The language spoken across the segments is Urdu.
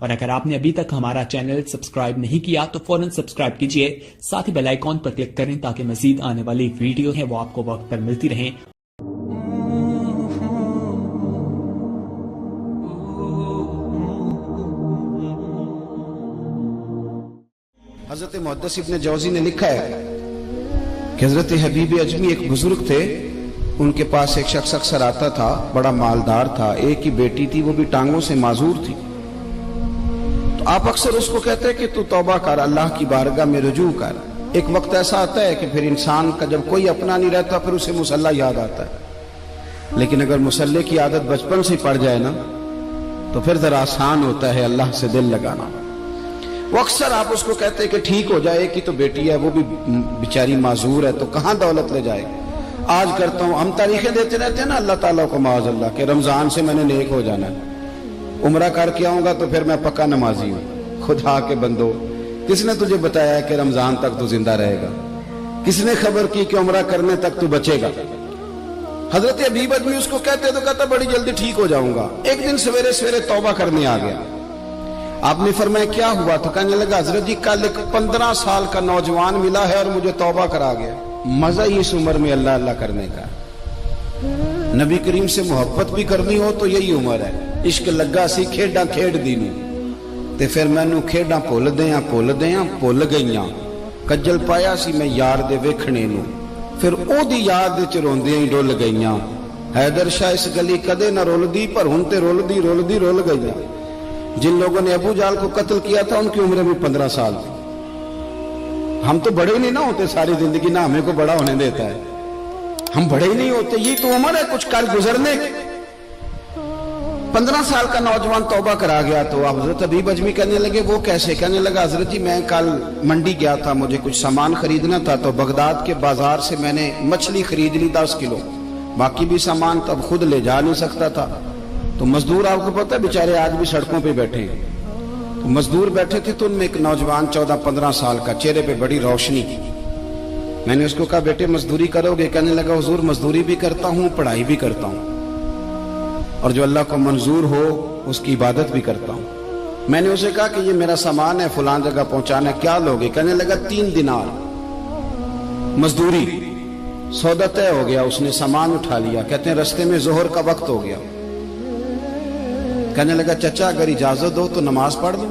اور اگر آپ نے ابھی تک ہمارا چینل سبسکرائب نہیں کیا تو فوراً سبسکرائب کیجئے، ساتھ ہی بیل آئیکن پر کلک کریں تاکہ مزید آنے والی ویڈیو ہیں وہ آپ کو وقت پر ملتی رہیں۔ حضرت محدث ابن جوزی نے لکھا ہے کہ حضرت حبیب اجمی ایک بزرگ تھے، ان کے پاس ایک شخص اکثر آتا تھا، بڑا مالدار تھا، ایک ہی بیٹی تھی، وہ بھی ٹانگوں سے معذور تھی۔ تو آپ اکثر اس کو کہتے ہیں کہ تو توبہ کر، اللہ کی بارگاہ میں رجوع کر۔ ایک وقت ایسا آتا ہے کہ پھر انسان کا جب کوئی اپنا نہیں رہتا پھر اسے مصلی یاد آتا ہے، لیکن اگر مصلی کی عادت بچپن سے پڑ جائے نا تو پھر ذرا آسان ہوتا ہے اللہ سے دل لگانا۔ وہ اکثر آپ اس کو کہتے ہیں کہ ٹھیک ہو جائے کہ تو بیٹی ہے، وہ بھی بیچاری معذور ہے، تو کہاں دولت لے جائے۔ آج کرتا ہوں، ہم تاریخیں دیتے رہتے ہیں نا اللہ تعالیٰ کو معاذ اللہ کہ رمضان سے میں نے نیک ہو جانا ہے، عمرہ کر کے آؤں گا تو پھر میں پکا نمازی ہوں۔ خدا کے بندو، کس نے تجھے بتایا ہے کہ رمضان تک تو زندہ رہے گا؟ کس نے خبر کی کہ عمرہ کرنے تک تو بچے گا؟ حضرت حبیب اجمی اس کو کہتے تو کہتا بڑی جلدی ٹھیک ہو جاؤں گا۔ ایک دن سویرے سویرے توبہ کرنے آ گیا۔ آپ نے فرمایا کیا ہوا؟ تو کہنے لگا حضرت جی کل ایک 15 سال کا نوجوان ملا ہے اور مجھے توبہ کرا گیا۔ مزہ ہی اس عمر میں اللہ اللہ کرنے کا، نبی کریم سے محبت بھی کرنی ہو تو یہی عمر ہے۔ عشق لگا سی کھیڈاں کھیڈ دی نوں تے پھر مینوں کھیڈاں بھول بھول گئیاں، کجل پایا سی میں یار دے ویکھنے نوں، پھر او دی یاد وچ روندیاں ہی ڈل گئیاں۔ حیدر شاہ اس گلی کدے نہ رولدی پر ہن تے رولدی رول گئیاں۔ جن لوگوں نے ابو جہل کو قتل کیا تھا ان کی عمر بھی 15 سال تھی۔ ہم تو بڑے ہی نہیں نہ ہوتے ساری زندگی، نہ ہمیں کو بڑا ہونے دیتا ہے، ہم بڑے ہی نہیں ہوتے، یہ تو عمر ہے کچھ کر گزرنے کی۔ 15 سال کا نوجوان توبہ کرا گیا تو آپ حضرت حبیب اجمی کہنے لگے وہ کیسے؟ کہنے لگا حضرت جی میں کل منڈی گیا تھا، مجھے کچھ سامان خریدنا تھا، تو بغداد کے بازار سے میں نے مچھلی خرید لی 10 کلو، باقی بھی سامان تب خود لے جا نہیں سکتا تھا۔ تو مزدور آپ کو پتہ ہے بیچارے آج بھی سڑکوں پہ بیٹھے ہیں، تو مزدور بیٹھے تھے تو ان میں ایک نوجوان 14-15 سال کا، چہرے پہ بڑی روشنی کی۔ میں نے اس کو کہا بیٹے مزدوری کرو گے؟ کہنے لگا حضور مزدوری بھی کرتا ہوں، پڑھائی بھی کرتا ہوں، اور جو اللہ کو منظور ہو اس کی عبادت بھی کرتا ہوں۔ میں نے اسے کہا کہ یہ میرا سامان ہے فلان جگہ پہنچانا ہے، کیا لوگے؟ کہنے لگا 3 دینار مزدوری۔ سودا طے ہو گیا، اس نے سامان اٹھا لیا۔ کہتے ہیں رستے میں ظہر کا وقت ہو گیا۔ کہنے لگا چچا اگر اجازت دو تو نماز پڑھ دو۔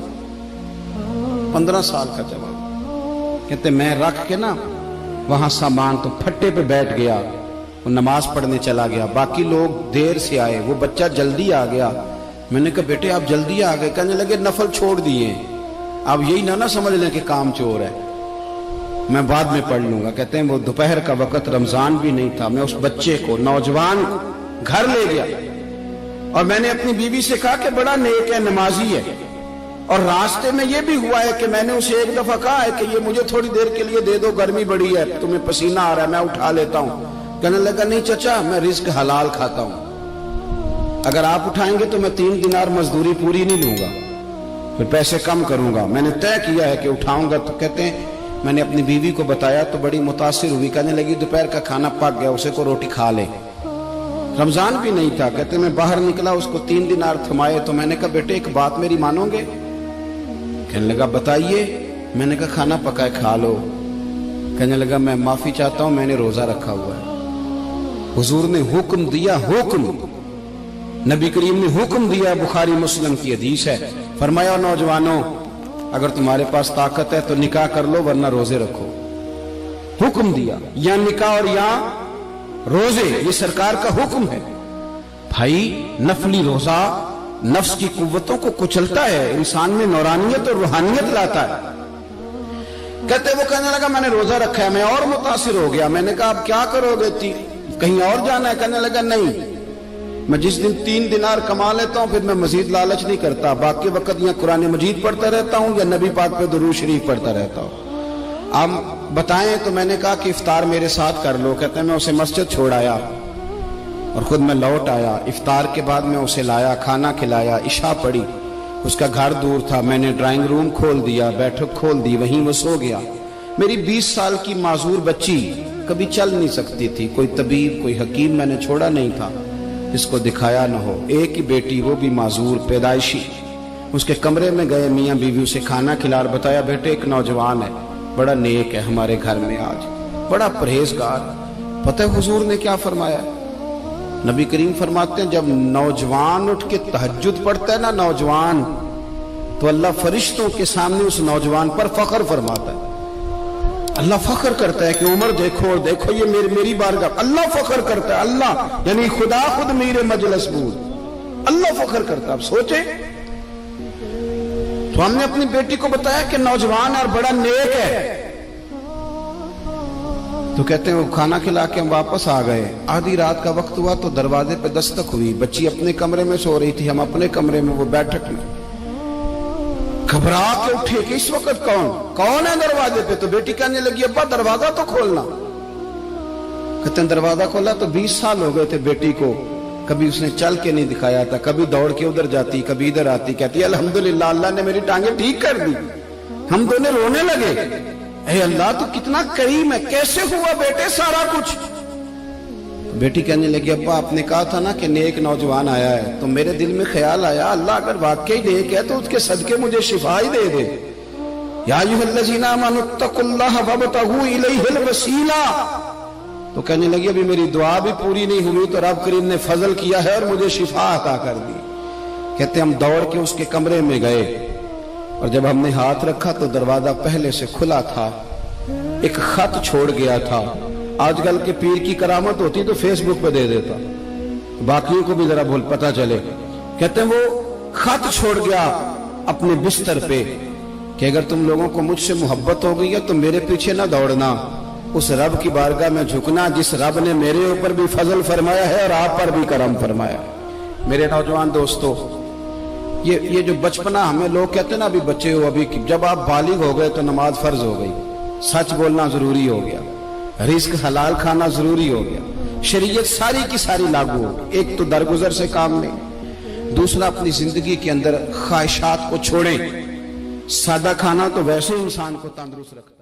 15 سال کا جواب۔ کہتے میں رکھ کے نا وہاں سامان تو پھٹے پہ بیٹھ گیا، وہ نماز پڑھنے چلا گیا، باقی لوگ دیر سے آئے، وہ بچہ جلدی آ گیا۔ میں نے کہا بیٹے آپ جلدی آ گئے؟ کہنے لگے نفل چھوڑ دیے، اب یہی نہ سمجھ لیں کہ کام چور ہے، میں بعد میں پڑھ لوں گا۔ کہتے ہیں وہ دوپہر کا وقت، رمضان بھی نہیں تھا، میں اس بچے کو نوجوان گھر لے گیا اور میں نے اپنی بیوی سے کہا کہ بڑا نیک ہے، نمازی ہے، اور راستے میں یہ بھی ہوا ہے کہ میں نے اسے ایک دفعہ کہا ہے کہ یہ مجھے تھوڑی دیر کے لیے دے دو، گرمی بڑی ہے، تمہیں پسینہ آ رہا ہے، میں اٹھا لیتا ہوں۔ کہنے لگا نہیں چچا میں رزق حلال کھاتا ہوں، اگر آپ اٹھائیں گے تو میں 3 دینار مزدوری پوری نہیں لوں گا، پھر پیسے کم کروں گا، میں نے طے کیا ہے کہ اٹھاؤں گا۔ تو کہتے ہیں میں نے اپنی بیوی کو بتایا تو بڑی متاثر ہوئی، کہنے لگی دوپہر کا کھانا پک گیا، اسے کو روٹی کھا لے، رمضان بھی نہیں تھا۔ کہتے میں باہر نکلا، اس کو 3 دینار تھمائے تو میں نے کہا بیٹے ایک بات میری مانو گے؟ کہنے لگا بتائیے۔ میں نے کہا کھانا پکائے کھا لو۔ کہنے لگا میں معافی چاہتا ہوں، میں نے روزہ رکھا ہوا ہے۔ حضور نے حکم دیا، حکم نبی کریم نے حکم دیا، بخاری مسلم کی حدیث ہے، فرمایا نوجوانوں اگر تمہارے پاس طاقت ہے تو نکاح کر لو ورنہ روزے رکھو۔ حکم دیا، یا نکاح اور یا روزے، یہ سرکار کا حکم ہے۔ بھائی نفلی روزہ نفس کی قوتوں کو کچلتا ہے، انسان میں نورانیت اور روحانیت لاتا ہے۔ کہتے وہ کہنے لگا میں نے روزہ رکھا ہے، میں اور متاثر ہو گیا۔ میں نے کہا اب کیا کرو گے؟ کہیں اور جانا ہے؟ کہنے لگا نہیں، میں جس دن 3 دینار کما لیتا ہوں پھر میں مزید لالچ نہیں کرتا، باقی وقت یا قرآن مجید پڑھتا رہتا ہوں یا نبی پاک پہ درود شریف پڑھتا رہتا ہوں۔ آپ بتائیں؟ تو میں نے کہا کہ افطار میرے ساتھ کر لو۔ کہتے ہیں میں اسے مسجد چھوڑ آیا اور خود میں لوٹ آیا، افطار کے بعد میں اسے لایا، کھانا کھلایا، عشاء پڑھی، اس کا گھر دور تھا، میں نے ڈرائنگ روم کھول دیا، بیٹھک کھول دی، وہیں وہ سو گیا۔ میری 20 سال کی معذور بچی کبھی چل نہیں سکتی تھی، کوئی طبیب کوئی حکیم میں نے چھوڑا نہیں تھا جس کو دکھایا نہ ہو، ایک ہی بیٹی وہ بھی معذور پیدائشی، اس کے کمرے میں گئے, میاں بیوی اسے کھانا کھلا اور بتایا بیٹے ایک نوجوان ہے, بڑا نیک ہے ہمارے گھر میں, آج بڑا پرہیزگار. پتہ ہے حضور نے کیا فرمایا؟ نبی کریم فرماتے ہیں جب نوجوان اٹھ کے تہجد پڑھتا ہے نا نوجوان, تو اللہ فرشتوں کے سامنے اس نوجوان پر فخر فرماتا ہے. اللہ فخر کرتا ہے کہ عمر دیکھو دیکھو یہ میری بارگاہ. اللہ فخر کرتا ہے, اللہ یعنی خدا خود میرے مجلس بود, اللہ فخر کرتا ہے. اب سوچے, تو ہم نے اپنی بیٹی کو بتایا کہ نوجوان اور بڑا نیک ہے, تو کہتے ہیں وہ کھانا کھلا کے ہم واپس آ گئے. آدھی رات کا وقت ہوا تو دروازے پہ دستک ہوئی. بچی اپنے کمرے میں سو رہی تھی, ہم اپنے کمرے میں, وہ بیٹھک میں. گھبرا کے اٹھے کہ اس وقت کون ہے دروازے پہ؟ تو بیٹی کہنے لگی ابا دروازہ تو کھولنا. کہتے ہیں دروازہ کھولا تو 20 سال ہو گئے تھے بیٹی کو, کبھی اس نے چل کے نہیں دکھایا تھا, کبھی دوڑ کے ادھر جاتی کبھی ادھر آتی. کہتی الحمدللہ اللہ نے میری ٹانگیں ٹھیک کر دی. ہم دونوں رونے لگے, اے اللہ تو کتنا کریم ہے, کیسے ہوا بیٹے سارا کچھ؟ بیٹی کہنے لگی ابا آپ نے کہا تھا نا کہ نیک نوجوان آیا ہے, تو میرے دل میں خیال آیا اللہ اگر واقعی نیک ہے تو اس کے صدقے مجھے شفا ہی دے دے. یا ایھا الذین آمنوا اتقوا اللہ وابتغوا الیہ الوسیلہ. تو کہنے لگی ابھی میری دعا بھی پوری نہیں ہوئی تو رب کریم نے فضل کیا ہے اور مجھے شفا عطا کر دی. کہتے ہم دوڑ کے اس کے کمرے میں گئے, اور جب ہم نے ہاتھ رکھا تو دروازہ پہلے سے کھلا تھا, ایک خط چھوڑ گیا تھا. آج کل کے پیر کی کرامت ہوتی تو فیس بک پہ دے دیتا, باقیوں کو بھی ذرا بھول پتہ چلے. کہتے ہیں وہ خط چھوڑ گیا اپنے بستر پہ کہ اگر تم لوگوں کو مجھ سے محبت ہو گئی ہے تو میرے پیچھے نہ دوڑنا, اس رب کی بارگاہ میں جھکنا جس رب نے میرے اوپر بھی فضل فرمایا ہے اور آپ پر بھی کرم فرمایا. میرے نوجوان دوستو, یہ جو بچپنا ہمیں لوگ کہتے ہیں نا ابھی بچے ہو, ابھی جب آپ بالغ ہو گئے تو نماز فرض ہو گئی, سچ بولنا ضروری ہو گیا, رزق حلال کھانا ضروری ہو گیا, شریعت ساری کی ساری لاگو ہو. ایک تو درگزر سے کام لیں, دوسرا اپنی زندگی کے اندر خواہشات کو چھوڑیں. سادہ کھانا تو ویسے انسان کو تندرست رکھتا ہے.